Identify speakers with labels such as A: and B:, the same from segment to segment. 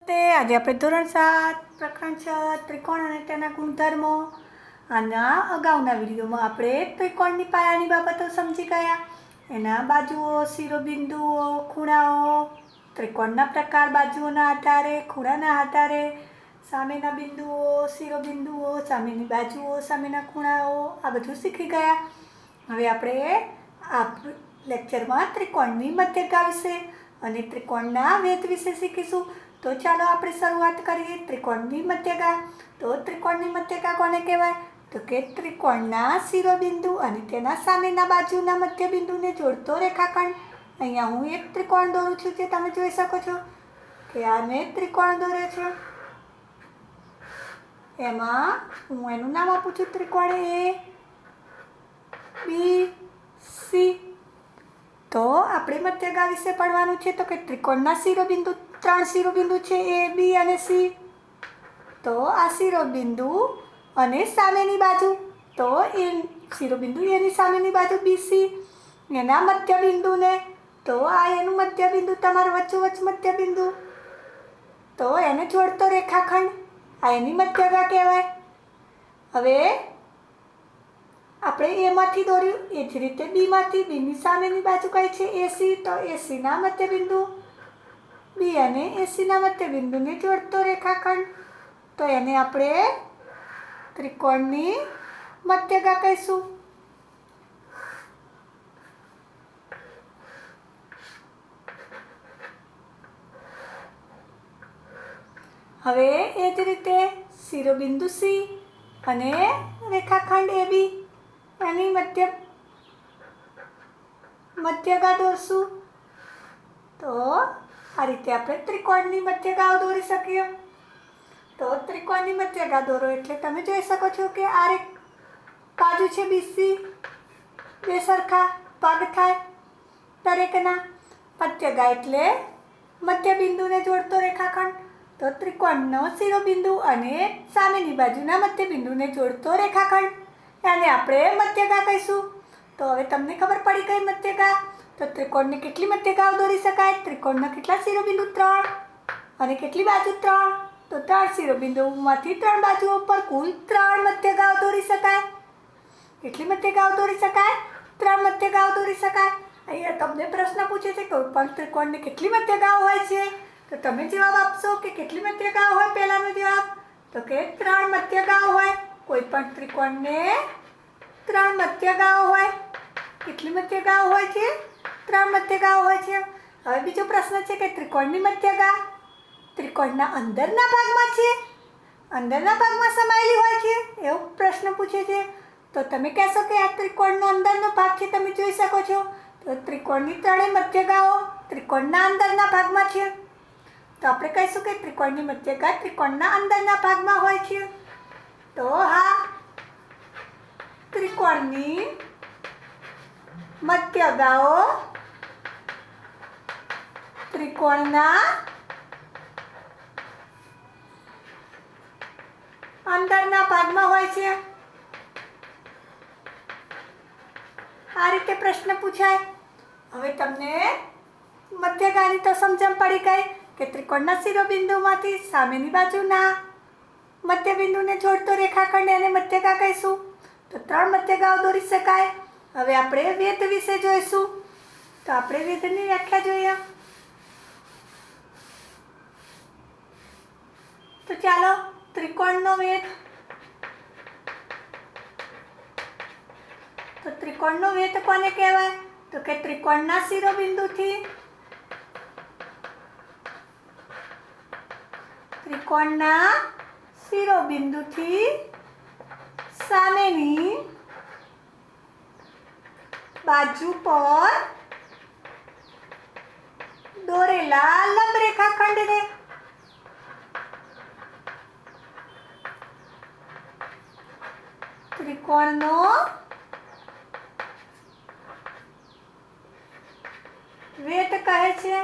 A: આજે આપણે ધોરણ 7 પ્રકરણ 6 ત્રિકોણ અને તેના ગુણધર્મો આના અગાઉના વિડીયોમાં આપણે ત્રિકોણની પાયાની બાબતો સમજી ગયા. એના બાજુઓ, શિરોબિંદુઓ, ખૂણાઓ, ત્રિકોણના પ્રકાર, બાજુઓના આધારે, ખૂણાના આધારે, સામેના બિંદુઓ, શિરોબિંદુઓ, સામેની બાજુઓ, સામેના ખૂણાઓ, આ બધું શીખી ગયા. હવે આપણે આ લેક્ચરમાં ત્રિકોણની મધ્યગા વિશે અને ત્રિકોણના વેધ વિશે શીખીશું. તો ચાલો આપણે શરૂઆત કરીએ. ત્રિકોણની મધ્યગા. તો ત્રિકોણની મધ્યગા કોને કહેવાય? તો કે ત્રિકોણના શિરોબિંદુ અને તેના સામેના બાજુના મધ્યબિંદુને જોડતો રેખાખંડ. અહીંયા હું એક ત્રિકોણ દોરું છું, જે તમે જોઈ શકો છો કે આ મેં ત્રિકોણ દોર્યો છે. એમાં હું એનું નામ આપું છું ત્રિકોણ ABC. તો આપણે મધ્યગા વિશે ભણવાનું છે. તો કે ત્રિકોણના શિરોબિંદુ, 3 શિરોબિંદુ છે, A, B અને C. તો આ શિરોબિંદુ અને સામેની બાજુ, તો એ શિરોબિંદુ એની સામેની બાજુ BC, એના મધ્યબિંદુને, તો આ એનું મધ્યબિંદુ, તમારું વચ્ચોવચ્ચ મધ્યબિંદુ, તો એને જોડતો રેખાખંડ, આ એની મધ્યગા કહેવાય. હવે આપણે એમાંથી દોર્યું, એ જ રીતે બીમાંથી, બીની સામેની બાજુ કઈ છે? AC. તો ACના મધ્યબિંદુ, B અને ACના મધ્યબિંદુને જોડતો રેખાખંડ, તો એને આપણે ત્રિકોણની મધ્યગા કહીશું. હવે એ જ રીતે શિરોબિંદુ C અને રેખાખંડ AB, એની મધ્યગા દોરશું. તો આ રીતે આપણે ત્રિકોણની મધ્યગાઓ દોરી શકીએ. તો ત્રિકોણની મધ્યગા દોરો એટલે તમે જોઈ શકો છો કે આ એક બાજુ છે BC, બે સરખા ભાગ થાય દરેકના. મધ્યગા એટલે મધ્યબિંદુને જોડતો રેખાખંડ. તો ત્રિકોણનો શિરોબિંદુ અને સામેની બાજુના મધ્યબિંદુને જોડતો રેખાખંડ, એને આપણે મધ્યગા કહીશું. તો હવે તમને ખબર પડી ગઈ મધ્યગા. તો ત્રિકોણને કેટલી મધ્યગાઓ દોરી શકાય? ત્રિકોણના કેટલા શિરોબિંદુ? 3. અને કેટલી બાજુ? 3. તો 3 શિરોબિંદુમાંથી 3 બાજુઓ પર કુલ 3 મધ્યગાઓ દોરી શકાય. કેટલી મધ્યગાઓ દોરી શકાય? 3 મધ્યગાઓ દોરી શકાય. અહીંયા તમને પ્રશ્ન પૂછે છે કોઈ પણ ત્રિકોણને કેટલી મધ્યગાઓ હોય છે? તો તમે જવાબ આપશો કે કેટલી મધ્યગાઓ હોય? પહેલાનો જવાબ તો કે 3 મધ્યગાઓ હોય. કોઈ પણ ત્રિકોણને 3 મધ્યગાઓ હોય. કેટલી મધ્યગાઓ હોય છે? 3 મધ્યગાઓ હોય છે. હવે બીજો પ્રશ્ન છે કે ત્રિકોણની મધ્યગા ત્રિકોણના અંદરના ભાગમાં છે, અંદરના ભાગમાં સમાયેલી હોય છે, એવો પ્રશ્ન પૂછે છે. તો તમે કહેશો કે આ ત્રિકોણનો અંદરનો ભાગ છે, તમે જોઈ શકો છો. તો ત્રિકોણની 3 મધ્યગાઓ ત્રિકોણના અંદરના ભાગમાં છે. તો આપણે કહીશું કે ત્રિકોણની મધ્યગા ત્રિકોણના અંદરના ભાગમાં હોય છે. તો હા, ત્રિકોણની મધ્યગાઓ ત્રિકોણના અંદરના ભાગમાં હોય છે. આ રીતે પ્રશ્ન પૂછાય. હવે તમને મધ્યગાની તો સમજણ પડી ગઈ કે ત્રિકોણના શિરોબિંદુમાંથી સામેની બાજુના મધ્યબિંદુને જોડતો રેખાખંડ, એને મધ્યગા કહીશું. તો 3 મધ્યગાઓ દોરી શકાય. હવે આપણે વેધ વિશે જોઈશું. તો આપણે વેધની વ્યાખ્યા જોઈએ. તો ચાલો, ત્રિકોણનો વેધ. તો ત્રિકોણનો વેધ કોને કહેવાય? તો કે ત્રિકોણના શિરોબિંદુથી સામેની બાજુ પર દોરેલા લંબ રેખાખંડને ત્રિકોણનો વેધ કહે છે.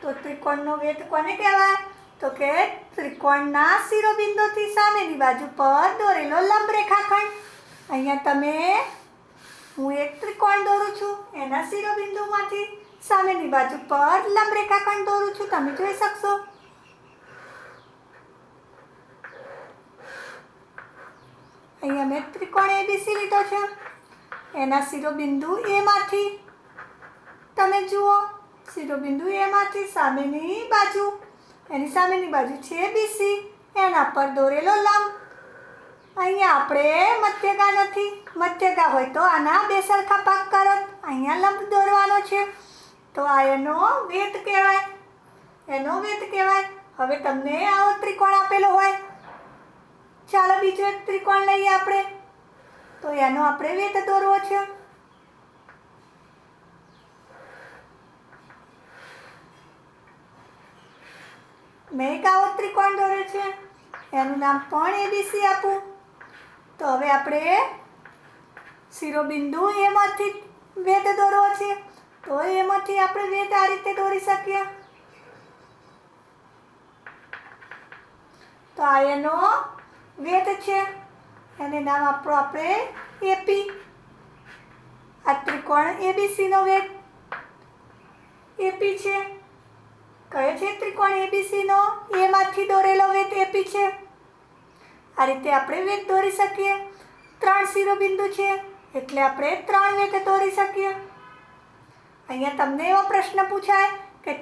A: તો ત્રિકોણનો વેધ કોને કહેવાય? તો કે ત્રિકોણના શિરોબિંદુથી સામેની બાજુ પર દોરેલો લંબ રેખાખંડ. અહીંયા હું એક ત્રિકોણ દોરું છું, એના શિરોબિંદુમાંથી સામેની બાજુ પર લંબ રેખાખંડ દોરું છું, તમે જોઈ શકશો. તમે ત્રિકોણ એબીસી લીધો છે, એના શિરોબિંદુ એમાંથી તમે જુઓ, શિરોબિંદુ એમાંથી સામેની બાજુ, એની સામેની બાજુ છે બીસી, એના પર દોરેલો લંબ. અહીંયા આપણે મધ્યગા નથી, મધ્યગા હોય તો આના બે સરખા ભાગ કરત. અહીંયા લંબ દોરવાનો છે, તો આ એનો વેધ કહેવાય, એનો વેધ કહેવાય. હવે તમને આવો ત્રિકોણ આપેલો હોય, ચાલો બીજો એક ત્રિકોણ લઈએ આપણે, તો એનો આપણે વેધ દોરવો છે. મેં એક આવો ત્રિકોણ દોર્યો છે, એનું નામ પણ એબીસી આપું. તો હવે આપણે શિરોબિંદુ એમાંથી વેધ દોરવો છે, તો એમાંથી આપણે વેધ આ રીતે દોરી શકીએ. તો આ એનો વેધ છે, એને નામ આપણું આપણે એપી. આ ત્રિકોણ એબીસીનો વેધ એપી છે. કયો છે ત્રિકોણ એબીસીનો? એમાંથી દોરેલો વેધ એપી છે. આ રીતે આપણે વેધ દોરી શકીએ. 3 શિરોબિંદુ છે એટલે આપણે 3 વેધ દોરી શકીએ. અહીંયા તમને એવો પ્રશ્ન પૂછાય કે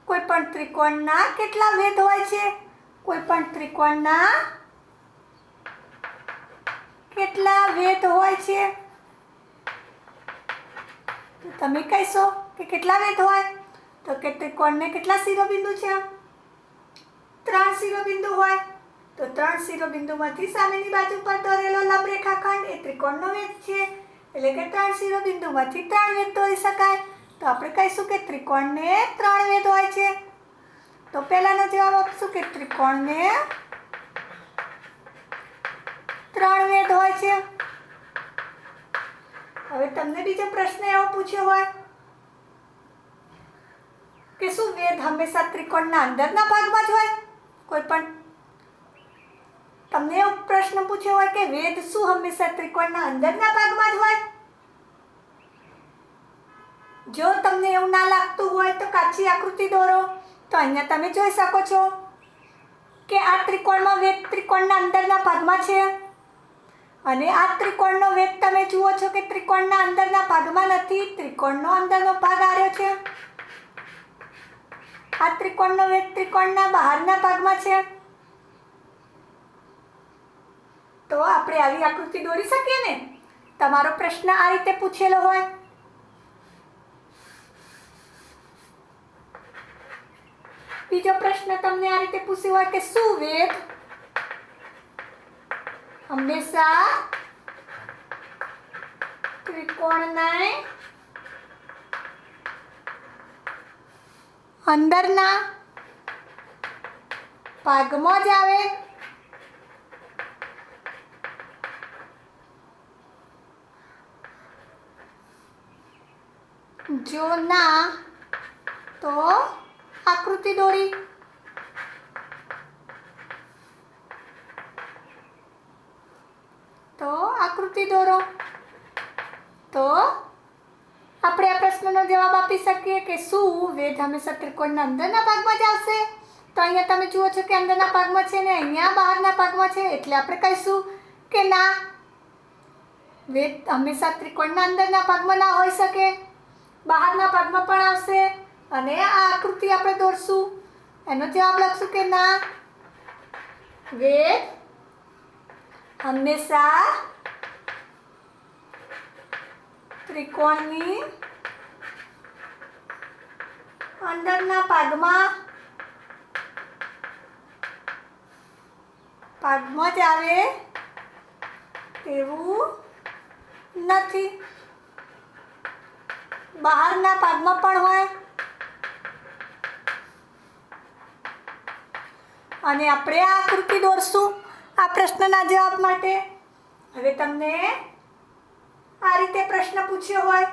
A: કોઈ પણ ત્રિકોણના કેટલા વેધ હોય છે? કોઈ પણ ત્રિકોણના કેટલા વેધ હોય છે? તો તમે કહેશો કે કેટલા વેધ હોય? તો કે ત્રિકોણને કેટલા શિરોબિંદુ છે? 3 શિરોબિંદુ હોય. તો 3 શિરોબિંદુમાંથી સામેની બાજુ પર દોરેલો લંબ રેખાખંડ એ ત્રિકોણનો વેધ છે. એટલે કે 3 શિરોબિંદુમાંથી 3 વેધ દોરી શકાય. તો આપણે કહીશું કે ત્રિકોણને 3 વેધ હોય છે. તો પહેલાનો જવાબ આપશું કે ત્રિકોણને 3 વેધ હોય છે. હવે તમને બીજો પ્રશ્ન એવો પૂછ્યો હોય કે શું વેધ હંમેશા ત્રિકોણના અંદરના ભાગમાં જ હોય? કોઈ પણ તમને એવો પ્રશ્ન પૂછ્યો હોય કે વેધ શું હંમેશા ત્રિકોણના અંદરના ભાગમાં જ હોય? જો તમને એવું ના લાગતું હોય તો કાચી આકૃતિ દોરો. તો અહીંયા તમે જોઈ શકો છો કે આ ત્રિકોણમાં વેધ ત્રિકોણના અંદરના ભાગમાં છે, અને આ ત્રિકોણનો વેધ તમે જુઓ છો કે ત્રિકોણના અંદરના ભાગમાં નથી, ત્રિકોણનો અંદરનો ભાગ આવ્યો છે. આ ત્રિકોણનો વેધ ત્રિકોણના બહારના ભાગમાં છે. તો આપણે આવી આકૃતિ દોરી શકીએ ને? તમારો પ્રશ્ન આ રીતે પૂછેલો હોય. બીજો પ્રશ્ન તમને આ રીતે પૂછ્યો હોય કે શું વેધ હંમેશા ત્રિકોણના અંદરના ભાગમાં જ આવે? જો ના તો આકૃતિ દોરી. તો આકૃતિ દોરો. તો આપણે આ પ્રશ્નનો જવાબ આપી શકીએ કે શું વેધ હંમેશા ત્રિકોણના અંદરના ભાગમાં જ આવશે? તો અહીંયા તમે જુઓ છો કે અંદરના ભાગમાં છે ને અહીંયા બહારના ભાગમાં છે, એટલે આપણે કહીશું કે ના, વેધ હંમેશા ત્રિકોણના અંદરના ભાગમાં ના હોઈ શકે, બહારના ભાગમાં પણ આવશે. અને આ આકૃતિ આપણે દોરશું, એનો જવાબ લખશું કે ના, વેધ હંમેશા ત્રિકોણની અંદરના ભાગમાં જ આવે તેવું નથી, બહારના ભાગમાં પણ હોય. અને આપણે આ આકૃતિ દોરશું આ પ્રશ્નના જવાબ માટે. હવે તમને આ રીતે પ્રશ્ન પૂછ્યો હોય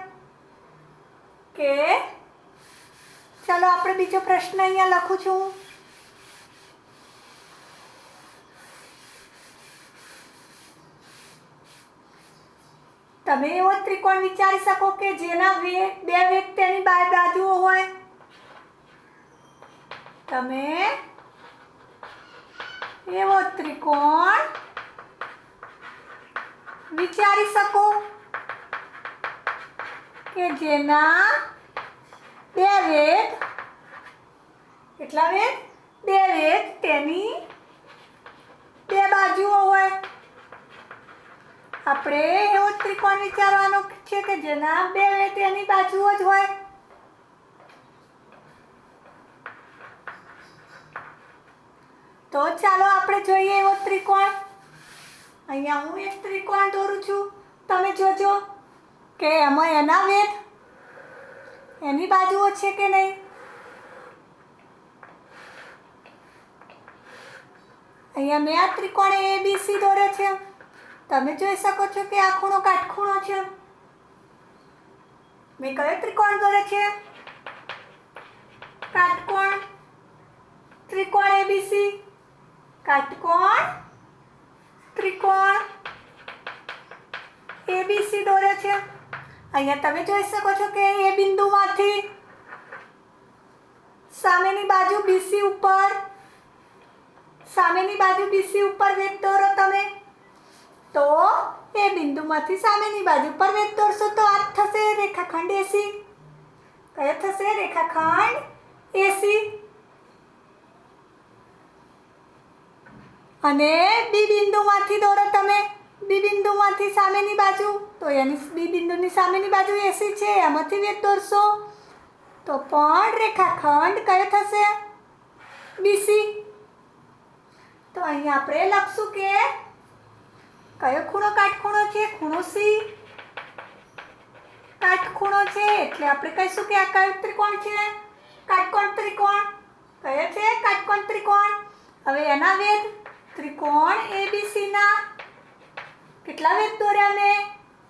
A: કે ચાલો આપણે બીજો પ્રશ્ન અહીંયા લખું છું. તમે એવો ત્રિકોણ વિચારી શકો કે જેના બે વેધ તેની બાજુઓ હોય. તમે એવો ત્રિકોણ વિચારી શકો કે જેના બે વેધ, કેટલા વેધ? બે વેધ, તેની બે બાજુઓ હોય. આપણે એવો ત્રિકોણ વિચારવાનો છે કે જેના બે વેધ તેની બાજુઓ જ હોય. તો ચાલો આપણે જોઈએ એવો ત્રિકોણ. અહીંયા હું એક ત્રિકોણ દોરું છું. તમે જોજો કે એમાં એના વેધ એની બાજુઓ છે કે નહીં. અહીંયા મેં આ ત્રિકોણ ABC દોર્યો છે. તમે જોઈ શકો છો કે આ ખૂણો કાટખૂણો છે. મેં કયો ત્રિકોણ દોર્યો છે? કાટકોણ. ત્રિકોણ ABC, કાટકોણ, ત્રિકોણ ABC દોર્યો છે. અહીંયા તમે જોઈ શકો છો કે એ બિંદુમાંથી સામેની બાજુ BC ઉપર, સામેની બાજુ BC ઉપર વેધ દોરો તમે. તો એ બિંદુમાંથી સામેની બાજુ પર વેધ દોરશો તો આ થશે રેખાખંડ AC. કયો થશે? રેખાખંડ AC. અને બી બિંદુમાંથી દોરો તમે. બી બિંદુમાંથી સામેની બાજુ, તો એની બી બિંદુની સામેની બાજુ AC છે, એમાંથી વેધ દોરશો તો પણ રેખાખંડ કયો થશે? BC. તો અહીંયા આપણે લખશું કે કયો ખૂણો કાટખૂણો છે? ખૂણો C. કાટખૂણો છે એટલે આપણે કહીશું કે આ કયો ત્રિકોણ છે? કાટકોણ ત્રિકોણ. કયો છે? કાટકોણ ત્રિકોણ. હવે એના વેધ ત્રિકોણ ABC ના કેટલા વેધ દોર્યા? મેં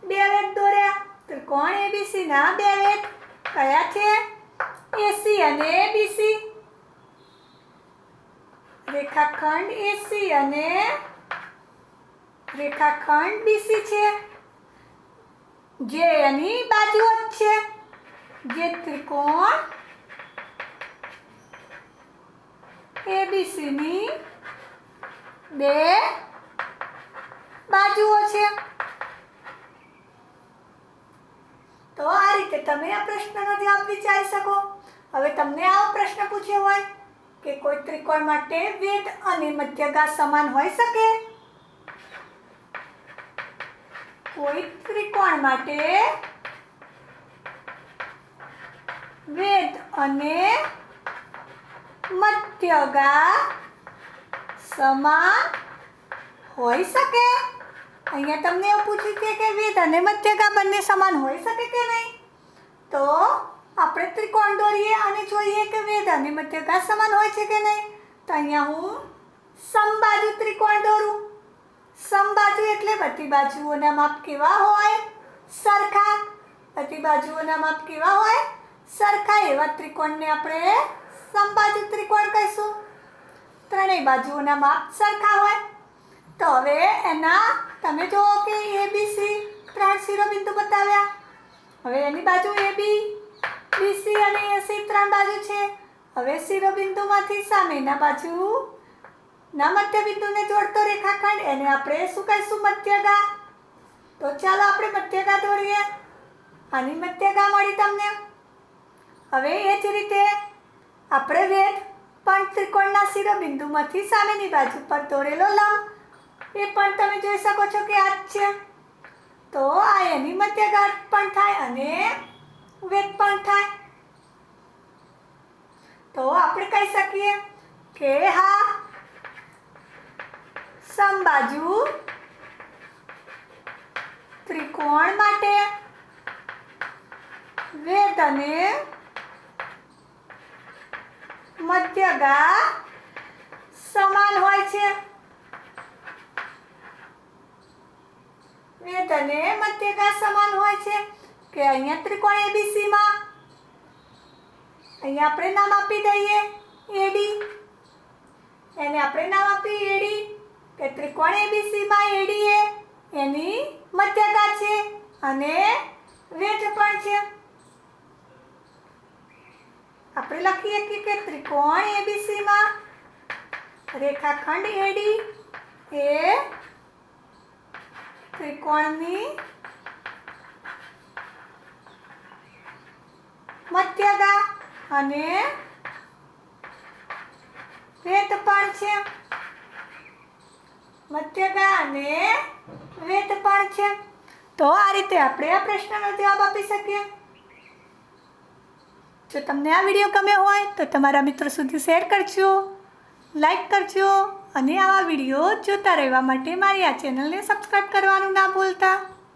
A: બે વેધ દોર્યા. ત્રિકોણ ABC ના બે વેધ કયા છે? AC અને BC. રેખાખંડ AC અને રેખાખંડ BC છે, જે એની બાજુઓ જ છે. જે ત્રિકોણ ABC ની બે બાજુઓ છે. તો આ રીતે તમે આ પ્રશ્નનો જવાબ વિચારી શકો. હવે તમને આવો પ્રશ્ન પૂછ્યો હોય કે કોઈ ત્રિકોણ માટે વેધ અને મધ્યગા સમાન હોઈ શકે? કોઈ ત્રિકોણ માટે વેધ અને મધ્યગા સમાન હોઈ શકે? અહીંયા તમને એવું પૂછ્યું છે કે વેધ અને મધ્યગા બંને સમાન હોઈ શકે કે નહીં? તો આપણે ત્રિકોણ દોરીએ અને જોઈએ કે વેધ અને મધ્યગા સમાન હોય છે કે નહીં. તો અહીંયા હું સમબાજુ ત્રિકોણ દોરું. સમબાજુ એટલે બધી બાજુઓના માપ કેવા હોય? સરખા. બધી બાજુઓના માપ કેવા હોય? સરખા. એવા ત્રિકોણને આપણે સમબાજુ ત્રિકોણ કહીશું. ત્રણેય બાજુઓના માપ સરખા હોય. તો હવે એના તમે જુઓ કે ABC ત્રણ શિરોબિંદુ બતાવ્યા. હવે એની બાજુ AB, BC અને AC ત્રણ બાજુ છે. હવે શિરોબિંદુમાંથી સામેના બાજુના મધ્યબિંદુને જોડતો રેખાખંડ, એને આપણે શું કહીશું? મધ્યગા. તો ચાલો આપણે મધ્યગા દોરીએ. આની મધ્યગા મળી તમને. હવે એ જ રીતે આપણે વેધ પણ ત્રિકોણના શિરોબિંદુમાંથી સામેની બાજુ પર દોરેલો લંબ, એ પણ તમે જોઈ શકો છો કે આ જ છે. તો આ એની મધ્યગા પણ થાય અને વેધ પણ થાય. તો આપણે કહી શકીએ કે હા, સમબાજુ ત્રિકોણ માટે વેધ અને મધ્યગા સમાન હોય છે. વેધ અને મધ્યગા સમાન હોય છે કે અહીંયા ત્રિકોણ ABC માં અહીંયા આપણે નામ આપી દઈએ AD. એને આપણે નામ આપીએ AD કે ત્રિકોણ ABC માં AD એ એની મધ્યગા છે અને વેધ પણ છે. આપણે લખીએ કે ત્રિકોણ ABC માં રેખાખંડ AD એ ત્રિકોણની મધ્યગા અને વેધ પણ છે. મધ્યગા અને વેધ પણ છે. તો આ રીતે આપણે આ પ્રશ્નનો જવાબ આપી શકીએ. જો તમને આ વિડીયો ગમ્યો હોય તો તમારા મિત્રો સુધી શેર કરજો, લાઈક કરજો અને આવા વિડીયો જોતા રહેવા માટે મારી આ ચેનલને સબસ્ક્રાઈબ કરવાનું ના ભૂલતા.